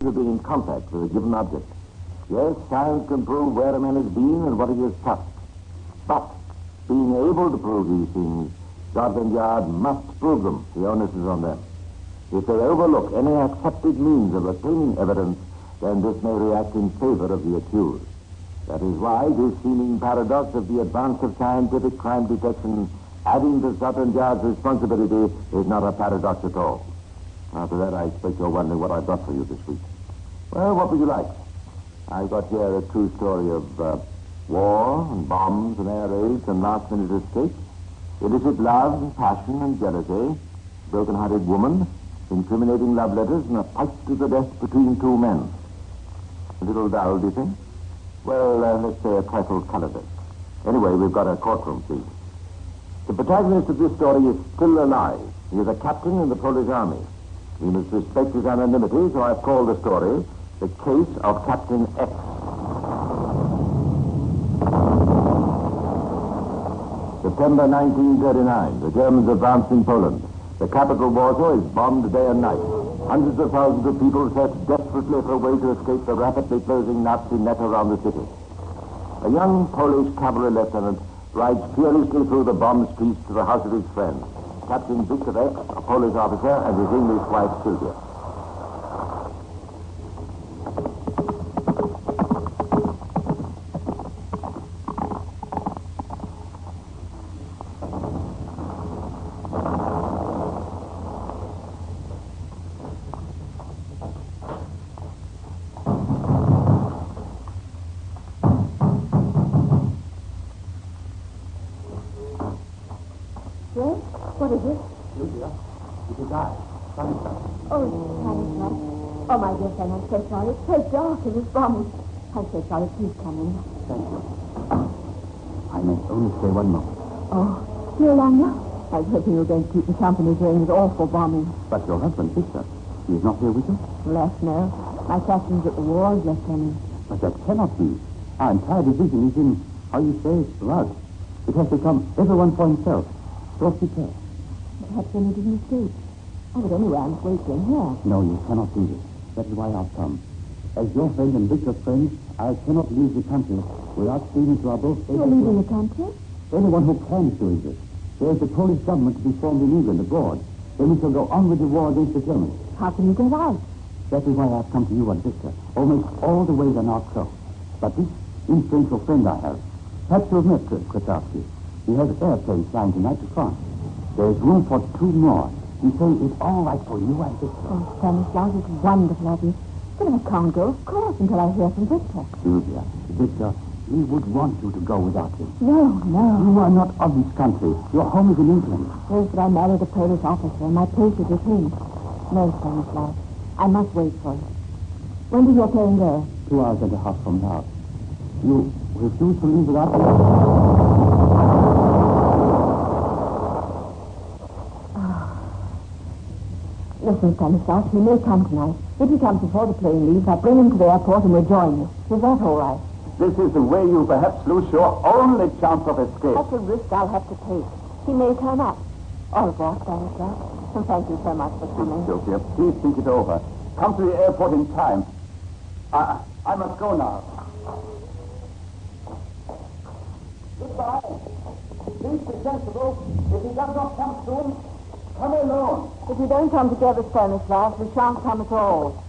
of being in contact with a given object. Yes, science can prove where a man has been and what he has touched. But being able to prove these things, Scotland Yard must prove them. The onus is on them. If they overlook any accepted means of obtaining evidence, then this may react in favor of the accused. That is why this seeming paradox of the advance of scientific crime detection adding to Scotland Yard's responsibility is not a paradox at all. After that, I expect you're wondering what I've got for you this week. Well, what would you like? I've got here a true story of war and bombs and air raids and last-minute escapes, illicit love and passion and jealousy, broken-hearted woman, incriminating love letters, and a fight to the death between two men. A little dull, do you think? Well, let's say a trifle colorless. Anyway, we've got a courtroom scene. The protagonist of this story is still alive. He is a captain in the Polish army. We must respect his anonymity, so I've called the story The Case of Captain X. September 1939. The Germans advance in Poland. The capital, Warsaw, is bombed day and night. Hundreds of thousands of people search desperately for a way to escape the rapidly closing Nazi net around the city. A young Polish cavalry lieutenant rides furiously through the bombed streets to the house of his friend, Captain Victor X, a Polish officer, and his English wife, Sylvia. What is it? Sylvia, it is I, Stanislav. Oh, Stanislav. Oh, my dear friend, I'm so sorry. It's so dark in this bomb. I'm so sorry. Please come in. Thank you. I may only stay 1 moment. Oh, you're alone now? I was hoping you were going to keep me company during this awful bombing. But your husband, Victor, he is not here with you? Left, no. My captain's at the wars, Lieutenant. But that cannot be. Our entire division is in, how you say, blood. It has become everyone for himself. So prepare. Perhaps they needed an escape. Oh, but anyway, I'm waiting here. No, you cannot do this. That is why I've come. As your friend and Victor's friend, I cannot leave the country without seeing to our both... You're leaving the country? Anyone who can is doing this. There is the Polish government to be formed in England abroad. Then we shall go on with the war against the Germans. How can you get out? That is why I've come to you and Victor. Almost all the ways are now closed. But this influential friend I have, perhaps you've met Kretowski. He has airplanes flying tonight to France. There's room for 2 more. You say it's all right for you and Victor. Oh, Stanislav, it's wonderful of you. But I can't go, of course, until I hear from Victor. Sylvia, Victor, we would want you to go without him. No, no. You are not of this country. Your home is in England. Yes, but I married a Polish officer, and my place is with him. No, Stanislav, I must wait for you. When does your plane go? 2 hours and a half from now. You refuse to leave without him? Listen, Stanislav, he may come tonight. If he comes before the plane leaves, I'll bring him to the airport and we'll join you. Is that all right? This is the way you perhaps lose your only chance of escape. That's a risk I'll have to take. He may turn up. Au revoir, Stanislav. And thank you so much for coming. Sylvia, please think it over. Come to the airport in time. I must go now. Goodbye. Please be sensible. If he does not come soon, come alone. If you don't come together, Stanislav, we shan't come at all.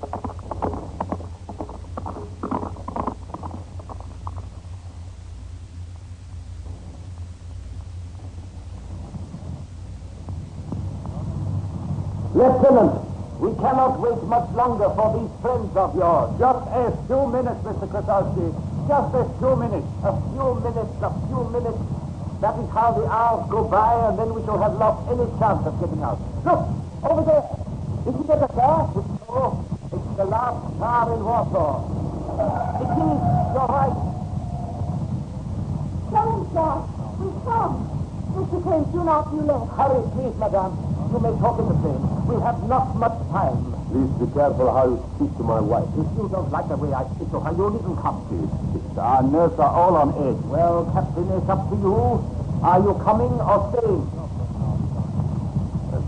Lieutenant, we cannot wait much longer for these friends of yours. Just a few minutes, Mr. Kretowski. Just a few minutes. A few minutes, a few minutes. That is how the hours go by, and then we shall have lost any chance of getting out. Look, over there. Isn't it a car? Oh, it's the last car in Warsaw. It is. You're right. Stanislav, we've come. Mr. Case, do not be late. Hurry, please, madame. You may talk in the plane. We have not much time. Please be careful how you speak to my wife. If you don't like the way I speak to her, you needn't come, please. Our nerves are all on edge. Well, Captain, it's up to you. Are you coming or staying?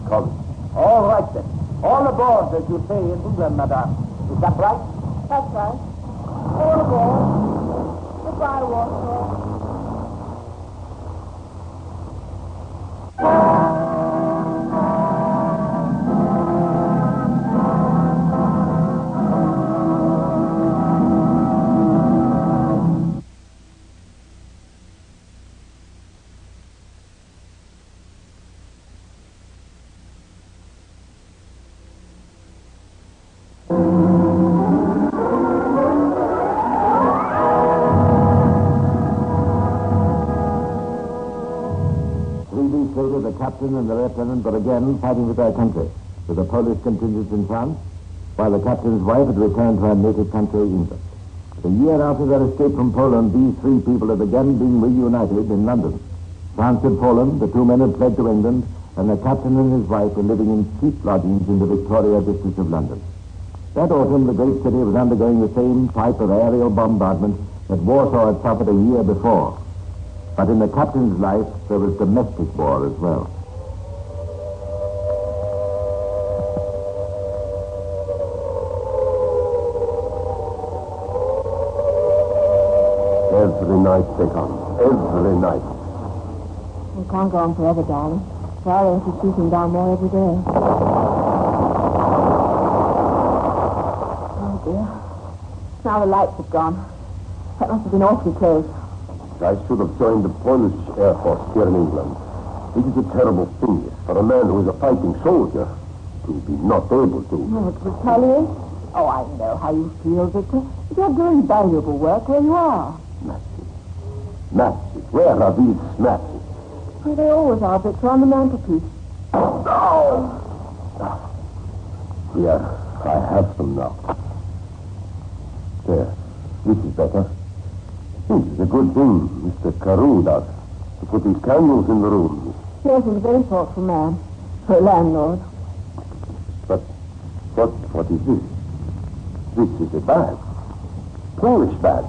Come. All right, then. All aboard, as you say in England, madame. Is that right? That's right. All aboard. Goodbye, Warsaw. The captain and the lieutenant were again fighting for their country, with the Polish contingent in France, while the captain's wife had returned to her native country, England. A year after their escape from Poland, these three people had again been reunited in London. France had fallen, the two men had fled to England, and the captain and his wife were living in cheap lodgings in the Victoria district of London. That autumn, the great city was undergoing the same type of aerial bombardment that Warsaw had suffered a year before. But in the captain's life, there was domestic war as well. Every night they come. Every night. We can't go on forever, darling. Sorry if you're shooting down more every day. Oh, dear. Now the lights have gone. That must have been awfully close. I should have joined the Polish Air Force here in England. It is a terrible thing for a man who is a fighting soldier to be not able to. Oh, to retaliate? Oh, I know how you feel, Victor. You're doing valuable work where you are. Matches. Matches. Where are these matches? Well, they always are, Victor, on the mantelpiece. Oh! Here, I have some now. There. This is better. This is a good thing Mr. Carew does, to put these candles in the rooms. Yes, he's a very thoughtful man, for a landlord. But what is this? This is a badge. Polish badge.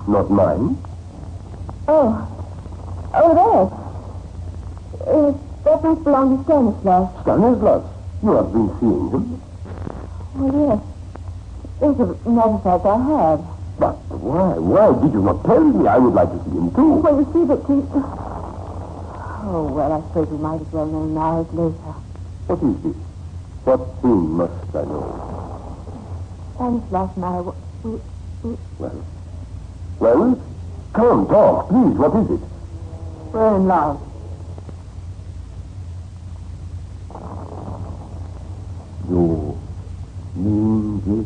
Not mine. Oh, there. That must belong to Stanislaus. Stanislaus? You have been seeing him? Oh, yes. As a matter of fact, I have. But why? Why did you not tell me? I would like to see him too. Well, you see, Victor... Oh, well, I suppose we might as well know now as later. What is this? What thing must I know? Stanislaus and I... Well? Come, talk, please. What is it? We're in love. You mean this?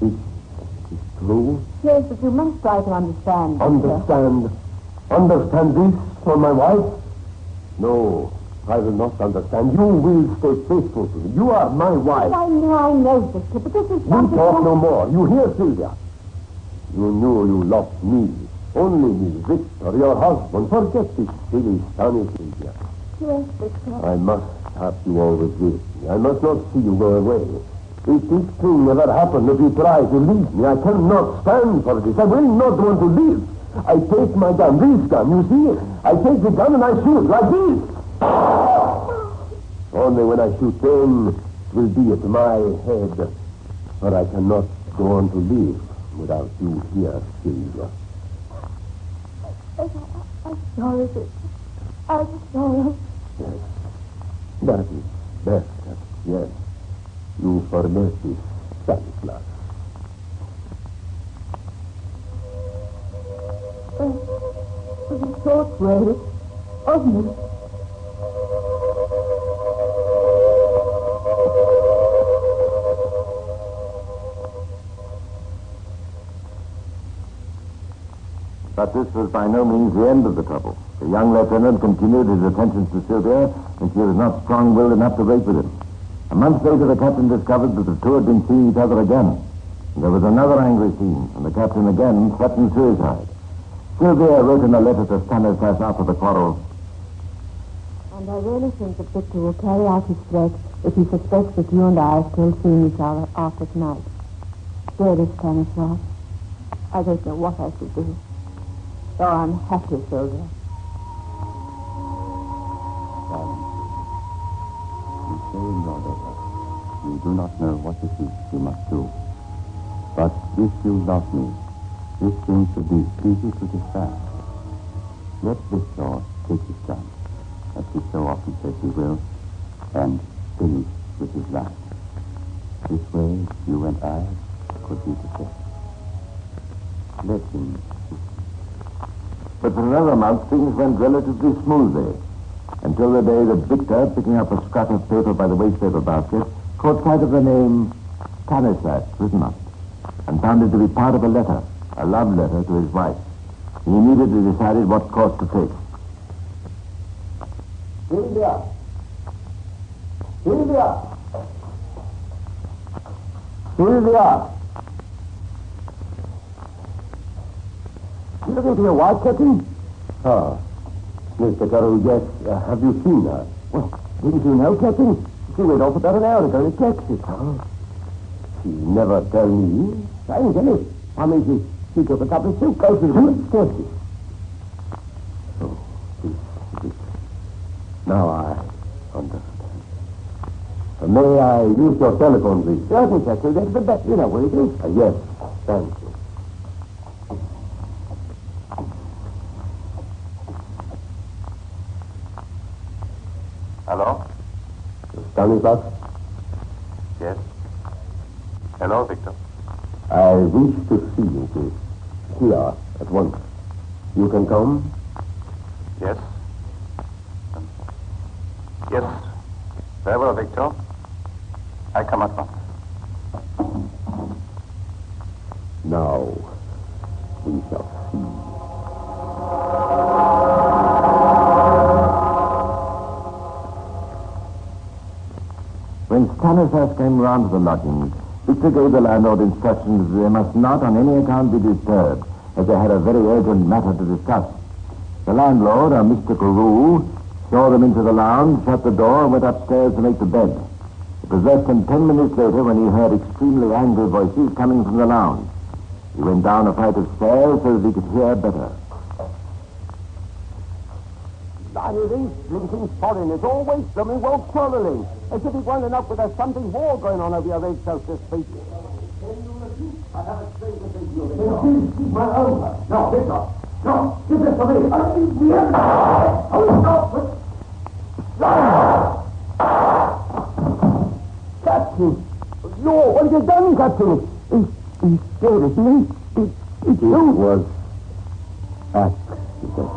It is true? Yes, but you must try to understand. Understand? Understand this for my wife? No, I will not understand. You will stay faithful to me. You are my wife. I know, Victor, but this is You something... talk no more. You hear, Sylvia? You knew you loved me. Only me, Victor, your husband. Forget this silly, sunny Sylvia. Yes, Victor. I must have you always with me. I must not see you go away. If this thing ever happened, if you try to leave me, I cannot stand for this. I will not want to live. I take my gun, this gun, you see? I take the gun and I shoot, like this. Only when I shoot then it will be at my head. For I cannot go on to live without you here, Sylvia. I'm sorry, Victor. I'm sorry. Yes. That is best, yes. You forget this, Stanislaus. It was a short way, wasn't it? But this was by no means the end of the trouble. The young lieutenant continued his attentions to Sylvia, and she was not strong-willed enough to break with him. A month later, the captain discovered that the two had been seeing each other again. And there was another angry scene, and the captain again threatened suicide. Sylvia wrote in a letter to Stanislaus after the quarrel, And I really think that Victor will carry out his threat if he suspects that you and I are still seeing each other after tonight. Dearest Stanislaus, I don't know what I should do. So I'm happy, Sylvia. You say not of us. You do not know what it is you must do. But if you love me, this thing should be easy to decide. Let Victor take his gun, as he so often says he will, and finish with his life. This way, you and I could be together. Let him. But for another month, things went relatively smoothly, until the day that Victor, picking up a scrap of paper by the wastepaper basket, caught sight of the name Stanislas written on it, and found it to be part of a letter, a love letter to his wife. He immediately decided what course to take. Sylvia! Sylvia! Sylvia! You looking for your wife, Captain? Ah, Mr. Carew, yes. Have you seen her? Well, didn't you know, Captain? She went off about an hour ago to Texas. Oh. She never tell me. Strange, isn't it? I mean, she took a couple of suitcases and Texas. Oh, this. Now I understand. May I use your telephone, please? Certainly, Captain. That's the best. You know where it is. Yes, thank you. Hello? Stanislas? Yes. Hello, Victor. I wish to see you, please. Here, at once. You can come? Yes. Yes. Very well, Victor. I come at once. Now, we shall see. When Stanislas came round to the lodgings, Victor gave the landlord instructions that they must not on any account be disturbed, as they had a very urgent matter to discuss. The landlord, a Mr. Carew, saw them into the lounge, shut the door, and went upstairs to make the bed. It was less than 10 minutes later when he heard extremely angry voices coming from the lounge. He went down a flight of stairs so that he could hear better. These blinking foreigners always blooming well quarreling, as if it weren't enough with there's something more going on over your head, so to speak. I have a strange to say to you. My own. No, Victor. No, give this to me. Captain! Lord, what have you done, Captain? He's dead, isn't he? It was accident.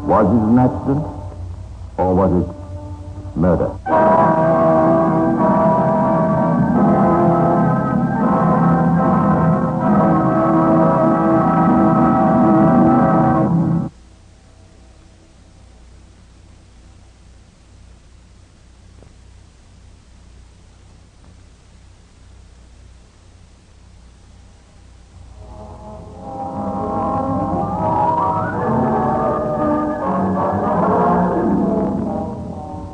Was it an accident, or was it murder?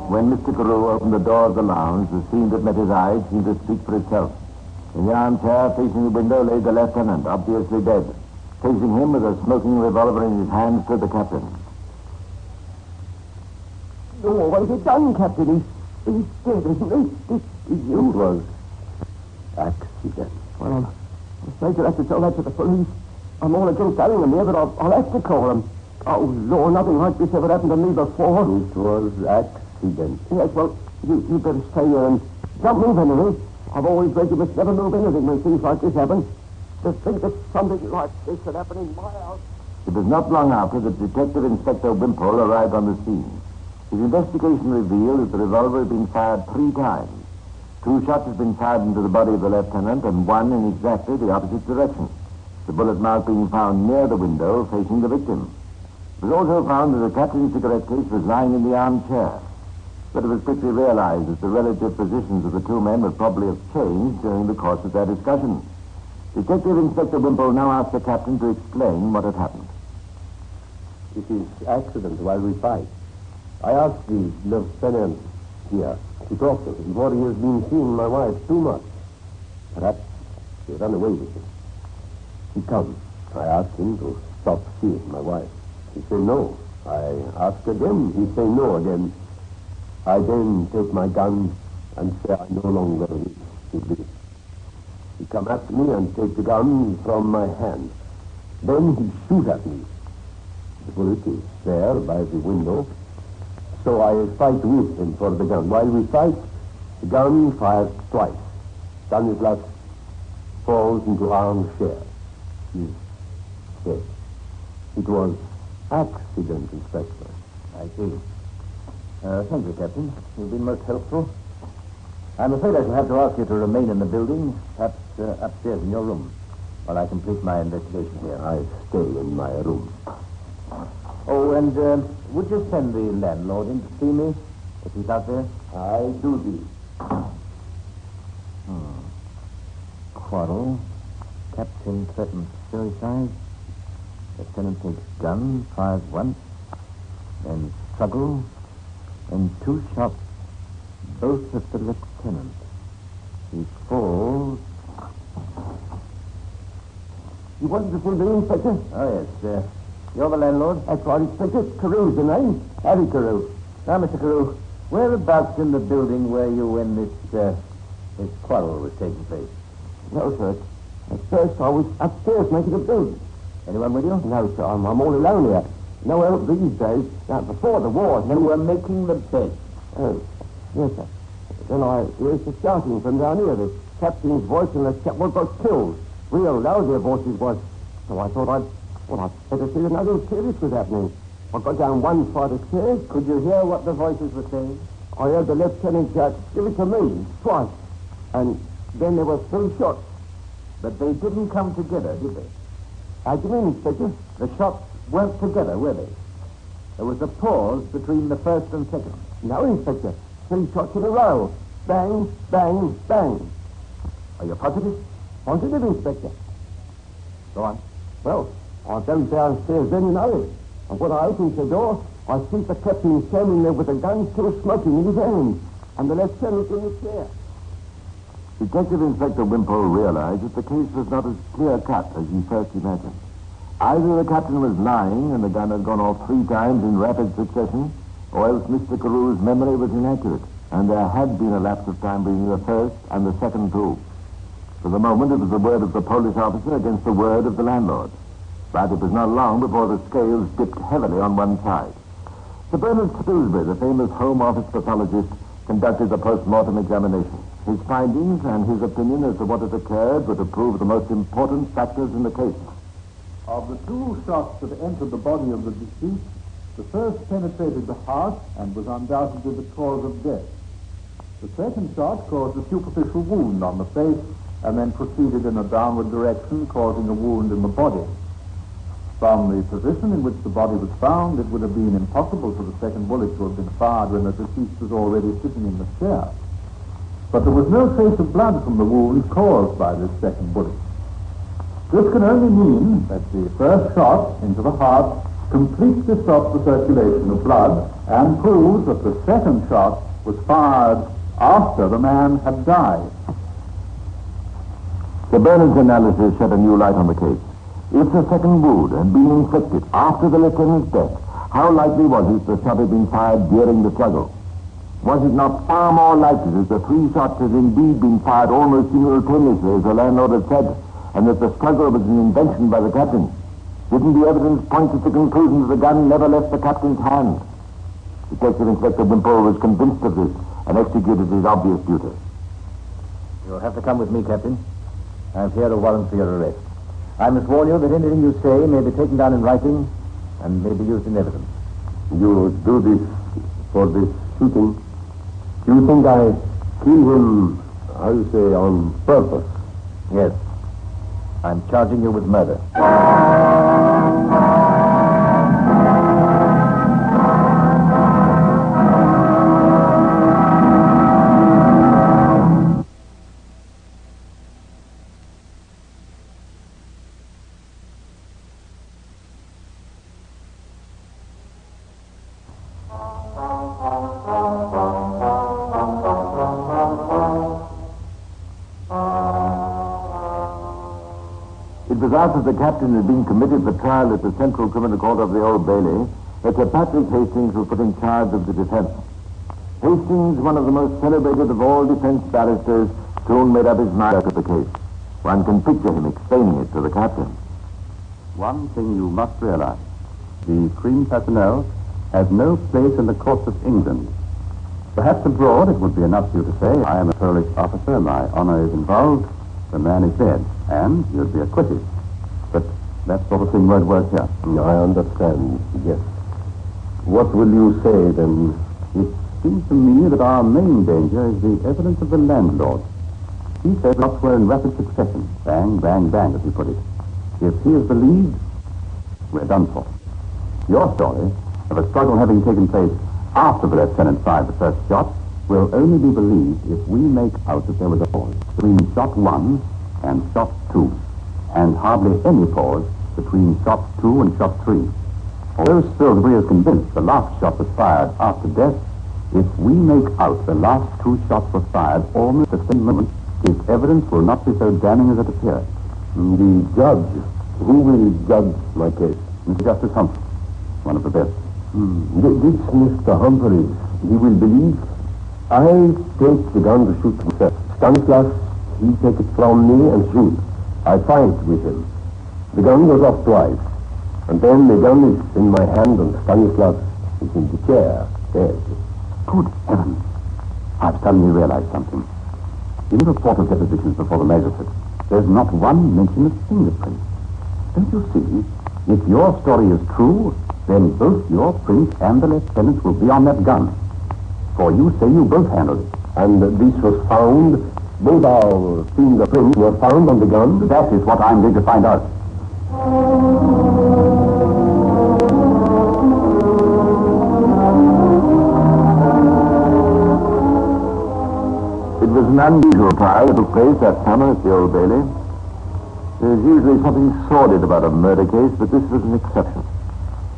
When Mr. Carew opened the door of the lounge, the scene that met his eyes seemed to speak for itself. In the armchair facing the window lay the lieutenant, obviously dead. Facing him with a smoking revolver in his hand stood the captain. Oh, what have you done, Captain? He's dead, isn't he? It was accident. Well, I'm afraid you'll have to tell that to the police. I'm all against telling them here, but I'll have to call them. Oh, Lord, nothing like this ever happened to me before. It was accident. Yes, well, you better stay here and don't move anything. I've always read you must never move anything when things like this happen. To think that something like this could happen in my house. It was not long after that Detective Inspector Wimpole arrived on the scene. His investigation revealed that the revolver had been fired 3 times. 2 shots had been fired into the body of the lieutenant and 1 in exactly the opposite direction. The bullet mark being found near the window facing the victim. It was also found that the captain's cigarette case was lying in the armchair. But it was quickly realized that the relative positions of the 2 men would probably have changed during the course of their discussion. Detective Inspector Wimpole now asked the captain to explain what had happened. It is accident while we fight. I asked the lieutenant here to talk to him before he has been seeing my wife too much. Perhaps he ran away with him. He comes. I asked him to stop seeing my wife. He said, no, I ask again. He say no again. I then take my gun and say I no longer wish to live. He come at me and take the gun from my hand. Then he shoot at me. The bullet is there by the window. So I fight with him for the gun. While we fight, the gun fires twice. Stanislas falls into armchair. He's dead. It was accident, Inspector. I see. Thank you, Captain. You've been most helpful. I'm afraid I shall have to ask you to remain in the building, perhaps upstairs in your room, while I complete my investigation here. I stay in my room. Oh, and would you send the landlord in to see me, if he's out there? I do this. Quarrel. Captain threatens suicide. Lieutenant takes gun, fires once. Then struggle. Then 2 shots, both at the lieutenant. He falls. You wanted to see the Inspector? Oh, yes. You're the landlord? That's right, Inspector. Carew's the name. Harry Carew. Now, Mr. Carew, whereabouts in the building were you when this quarrel was taking place? No, sir. At first, I was upstairs making a bed. Anyone with you? No, sir. I'm all alone here. No help these days. Now, before the war... You were making the bed? Oh, yes, sir. Then I heard the shouting from down here. The captain's voice and the chap what got killed. Real loud their voices was. So I thought I'd better see that nothing serious was happening. I got down one flight of stairs. Could you hear what the voices were saying? I heard the lieutenant shout, "Give it to me," twice. And then there were 3 shots. But they didn't come together, did they? How do you mean, Inspector? The shots weren't together, were they? There was a pause between the first and second. No, Inspector. 3 shots in a row. Bang, bang, bang. Are you positive? Positive, Inspector. Go on. Well, I goes downstairs then, you know. And when I opens the door, I see the captain standing there with a gun still smoking in his hand. And the lieutenant in the chair. Detective Inspector Wimpole realized that the case was not as clear-cut as he first imagined. Either the captain was lying and the gun had gone off 3 times in rapid succession, or else Mr. Carew's memory was inaccurate, and there had been a lapse of time between the first and the second too. For the moment, it was the word of the police officer against the word of the landlord. But it was not long before the scales dipped heavily on one side. Sir Bernard Spilsbury, the famous Home Office pathologist, conducted the post-mortem examination. His findings and his opinion as to what had occurred were to prove the most important factors in the case. Of the 2 shots that entered the body of the deceased, the first penetrated the heart and was undoubtedly the cause of death. The second shot caused a superficial wound on the face and then proceeded in a downward direction, causing a wound in the body. From the position in which the body was found, it would have been impossible for the second bullet to have been fired when the deceased was already sitting in the chair. But there was no trace of blood from the wound caused by this second bullet. This can only mean that the first shot into the heart completely stopped the circulation of blood and proves that the second shot was fired after the man had died. Sir Bernard's analysis shed a new light on the case. If the second wound had been inflicted after the lieutenant's death, how likely was it the shot had been fired during the struggle? Was it not far more likely that the 3 shots had indeed been fired almost simultaneously, as the landlord had said, and that the struggle was an invention by the captain? Didn't the evidence point to the conclusion that the gun never left the captain's hand? Detective Inspector Wimpole was convinced of this and executed his obvious duty. You'll have to come with me, Captain. I've here a warrant for your arrest. I must warn you that anything you say may be taken down in writing and may be used in evidence. You do this for this shooting? Do you think I kill him, I would say, on purpose? Yes. I'm charging you with murder. It was after the captain had been committed for trial at the Central Criminal Court of the Old Bailey that Sir Patrick Hastings was put in charge of the defense. Hastings, one of the most celebrated of all defense barristers, soon made up his mind to the case. One can picture him explaining it to the captain. One thing you must realize. The cream personnel has no place in the courts of England. Perhaps abroad it would be enough for you to say, I am a Polish officer, my honor is involved, the man is dead, and you'd be acquitted. But that sort of thing won't work here. I understand, yes. What will you say, then? It seems to me that our main danger is the evidence of the landlord. He said shots were in rapid succession, bang, bang, bang, as he put it. If he is believed, we're done for. Your story of a struggle having taken place after the lieutenant fired the first shot will only be believed if we make out that there was a pause between shot 1 and shot 2, and hardly any pause between shot 2 and shot 3. Although still we are convinced the last shot was fired after death, if we make out the last 2 shots were fired almost at the same moment, his evidence will not be so damning as it appears. The judge. Who will judge my case? Mr. Justice Humphrey, one of the best. This Mr. Humphreys, he will believe. I take the gun to shoot myself. Stanislas, he take it from me and shoot. I fight with him. The gun goes off twice. And then the gun is in my hand and Stanislas is in the chair, dead. Good heavens. I've suddenly realized something. In the report of depositions before the magistrate, there's not one mention of fingerprints. Don't you see? If your story is true, then both your print and the lieutenant's will be on that gun. For you say you both handled it. And this was found, both our fingerprints were found on the gun? That is what I'm going to find out. It was an unusual trial that took place that summer at the Old Bailey. There's usually something sordid about a murder case, but this was an exception.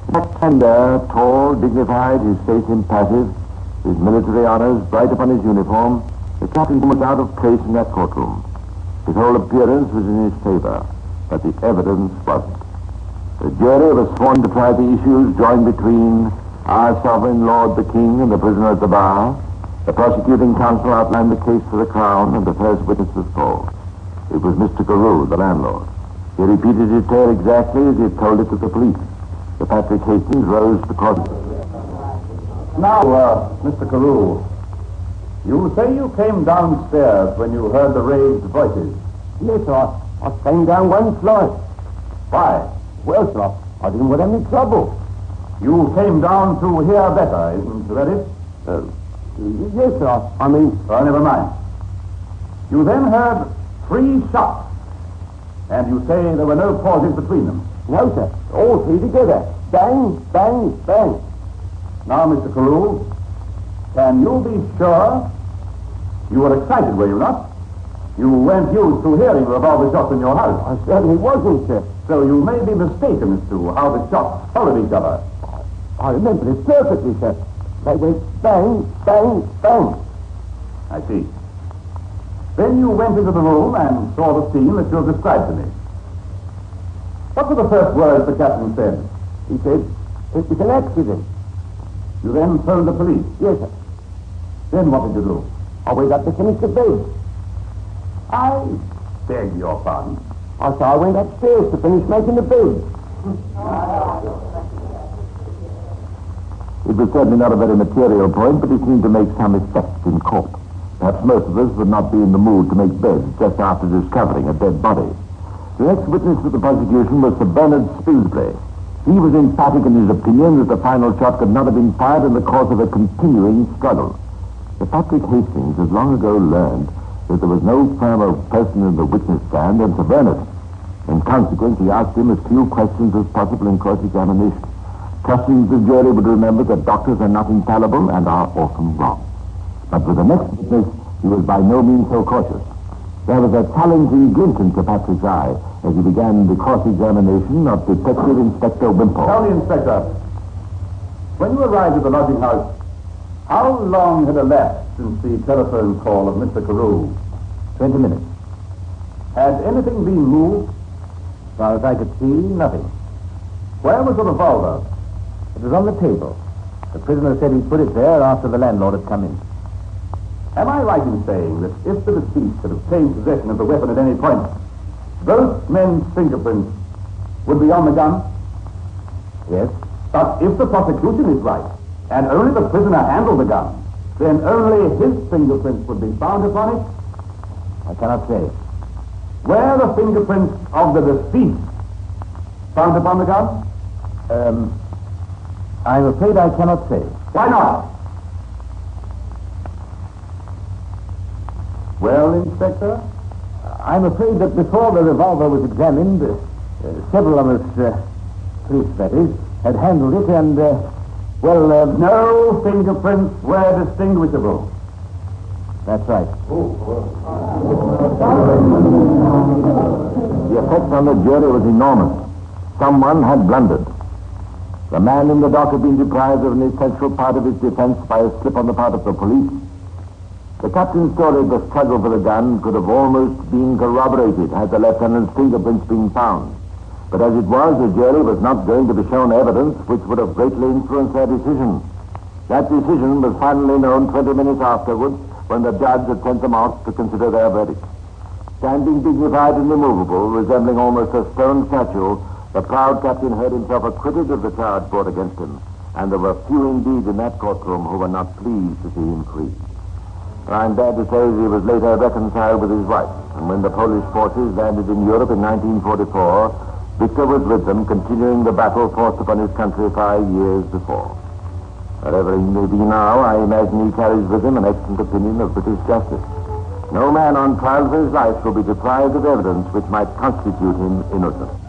That tender, tall, dignified, his face impassive, his military honors bright upon his uniform, the captain was out of place in that courtroom. His whole appearance was in his favor, but the evidence wasn't. The jury was sworn to try the issues joined between our sovereign lord the king and the prisoner at the bar. The prosecuting counsel outlined the case for the crown, and the first witness was called. It was Mr. Carew, the landlord. He repeated his tale exactly as he had told it to the police. Sir Patrick Hastings rose to court. Now, Mr. Carew, you say you came downstairs when you heard the raised voices. Yes, sir. I came down one flight. Why? Well, sir, I didn't want any trouble. You came down to hear better, isn't that it? Yes, sir. I mean... Well, never mind. You then heard 3 shots, and you say there were no pauses between them. No, sir. All 3 together. Bang, bang, bang. Now, Mr. Carew, can you be sure you were excited, were you not? You weren't used to hearing revolver shots in your house. I certainly wasn't, sir. So you may be mistaken as to how the shots followed each other. I remember it perfectly, sir. They went bang, bang, bang. I see. Then you went into the room and saw the scene that you have described to me. What were the first words the captain said? He said, it was an accident. You then phoned the police. Yes, sir. Then what did you do? I went up to finish the bed. I beg your pardon. I went upstairs to finish making the bed. It was certainly not a very material point, but it seemed to make some effect in court. Perhaps most of us would not be in the mood to make beds just after discovering a dead body. The next witness to the prosecution was Sir Bernard Spilsbury. He was emphatic in his opinion that the final shot could not have been fired in the course of a continuing struggle. Sir Patrick Hastings had long ago learned that there was no firmer person in the witness stand than Sir Bernard. In consequence, he asked him as few questions as possible in cross-examination, trusting the jury would remember that doctors are not infallible and are often wrong. But with the next witness, he was by no means so cautious. There was a challenging glint in Sir Patrick's eye as he began the cross-examination of Detective Inspector Wimpole. Tell me, Inspector, when you arrived at the lodging house, how long had elapsed since the telephone call of Mr. Carew? 20 minutes. Had anything been moved? As far as I could see, nothing. Where was the revolver? It was on the table. The prisoner said he put it there after the landlord had come in. Am I right in saying that if the deceased had obtained possession of the weapon at any point, both men's fingerprints would be on the gun? Yes? But if the prosecution is right, and only the prisoner handled the gun, then only his fingerprints would be found upon it? I cannot say. Were the fingerprints of the deceased found upon the gun? I'm afraid I cannot say. Why not? Well, Inspector? I'm afraid that before the revolver was examined, several of us, police that is, had handled it and, no fingerprints were distinguishable. That's right. The effect on the jury was enormous. Someone had blundered. The man in the dock had been deprived of an essential part of his defense by a slip on the part of the police. The captain's story of the struggle for the gun could have almost been corroborated had the lieutenant's fingerprints been found. But as it was, the jury was not going to be shown evidence which would have greatly influenced their decision. That decision was finally known 20 minutes afterwards, when the judge had sent them out to consider their verdict. Standing dignified and immovable, resembling almost a stone statue, the proud captain heard himself acquitted of the charge brought against him, and there were few indeed in that courtroom who were not pleased to see him free. I'm glad to say that he was later reconciled with his wife, and when the Polish forces landed in Europe in 1944, Victor was with them, continuing the battle forced upon his country 5 years before. Wherever he may be now, I imagine he carries with him an excellent opinion of British justice. No man on trial for his life will be deprived of evidence which might constitute him innocent.